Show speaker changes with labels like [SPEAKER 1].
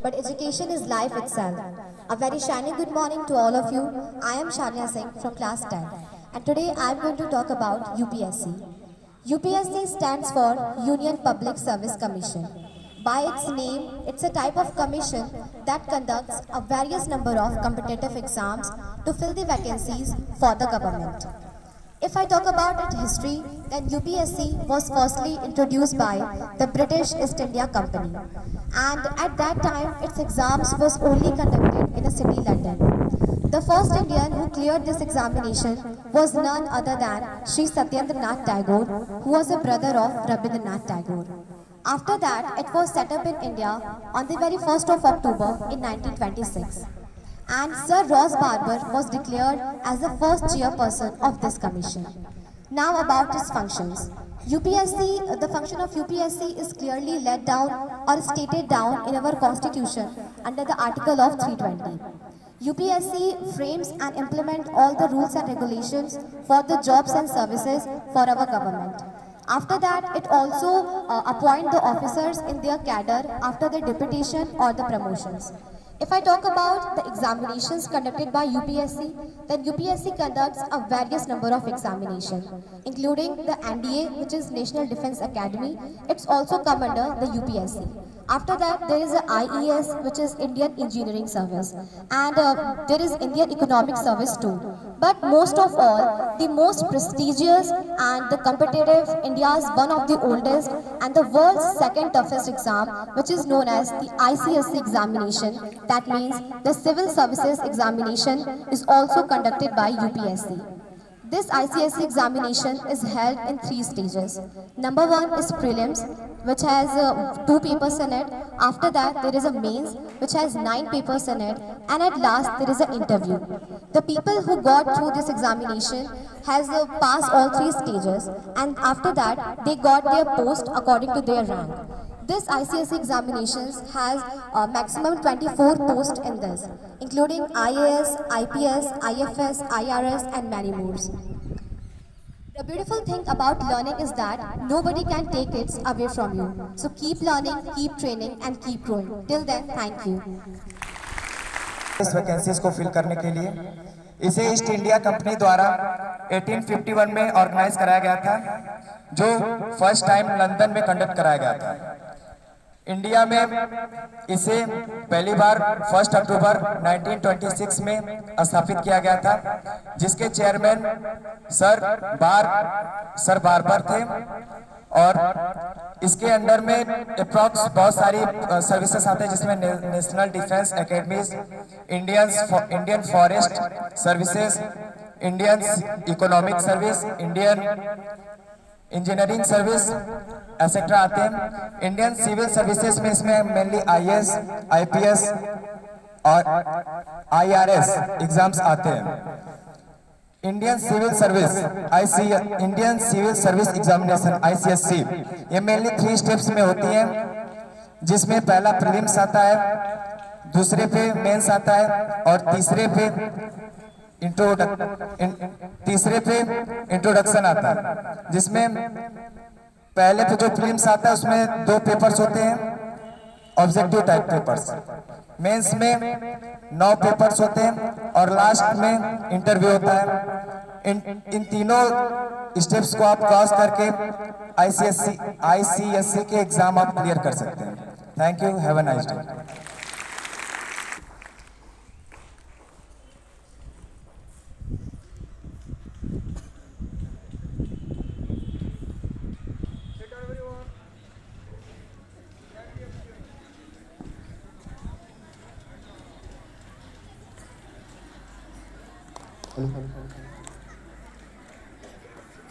[SPEAKER 1] but education is life itself. A very shiny good morning to all of you. I am Shania Singh from class 10 and today I am going to talk about UPSC. UPSC stands for Union Public Service Commission. By its name, it's a type of commission that conducts a various number of competitive exams to fill the vacancies for the government. If I talk about its history, then UPSC was firstly introduced by the British East India Company, and at that time its exams was only conducted in the city London. The first Indian who cleared this examination was none other than Sri Satyendra Nath Tagore, who was a brother of Rabindranath Tagore. After that, it was set up in India on the very 1st of October in 1926. And Sir Ross Barber was declared as the first chairperson of this commission. Now about its functions. UPSC, the function of UPSC is clearly laid down or stated down in our constitution under the article of 320. UPSC frames and implement all the rules and regulations for the jobs and services for our government. After that, it also appoint the officers in their cadre after the deputation or the promotions. If I talk about the examinations conducted by UPSC, then UPSC conducts a various number of examinations, including the NDA, which is National Defence Academy. It's also come under the UPSC. After that, there is the IES, which is Indian Engineering Service, and there is Indian Economic Service too. But most of all, the most prestigious and the competitive, India's one of the oldest and the world's second toughest exam, which is known as the ICSE examination. That means the Civil Services examination is also conducted by UPSC. This ICSE examination is held in 3 stages. Number 1 is prelims, which has 2 papers in it. After that, there is a mains, which has 9 papers in it. And at last, there is an interview. The people who got through this examination has passed all 3 stages. And after that, they got their post according to their rank. This ICSE examinations has a maximum 24 posts in this, including IAS, IPS, IFS, IRS and many more. The beautiful thing about learning is that nobody can take it away from you. So keep learning, keep training and keep growing. Till then, thank you.
[SPEAKER 2] इस vacancies को fill करने के लिए इसे east India company द्वारा 1851 में organise कराया गया था, जो फर्स्ट टाइम लंदन में कंडक्ट कराया गया था। इंडिया में इसे पहली बार 1 अक्टूबर 1926 में स्थापित किया गया था, जिसके चेयरमैन सर बारबर थे। और इसके अंडर में अप्रॉक्स बहुत सारी सर्विसेज आते हैं, जिसमें national defence academies, Indian forest services, Indian economic service, Indian engineering service etcetera आते हैं। इंडियन सिविल सर्विसेज में इसमें मेनली IAS, IPS और IRS एग्जाम्स आते हैं। Indian civil service Indian civil service examination ICSE, ये मेनली 3 स्टेप्स में होती हैं, जिसमें पहला प्रीलिम्स आता है, दूसरे पे मेंस आता है और तीसरे पे इंट्रोडक्शन आता है। जिसमें पहले पे जो प्रीलिम्स आता है उसमें 2 पेपर्स होते हैं, ऑब्जेक्टिव टाइप पेपर्स। मेंस में 9 पेपर्स होते हैं और लास्ट में इंटरव्यू होता है। इन तीनों स्टेप्स को आप क्रॉस करके ICSE के एग्जाम आप क्लियर कर सकते हैं। Thank you, have a nice day.
[SPEAKER 3] Hello.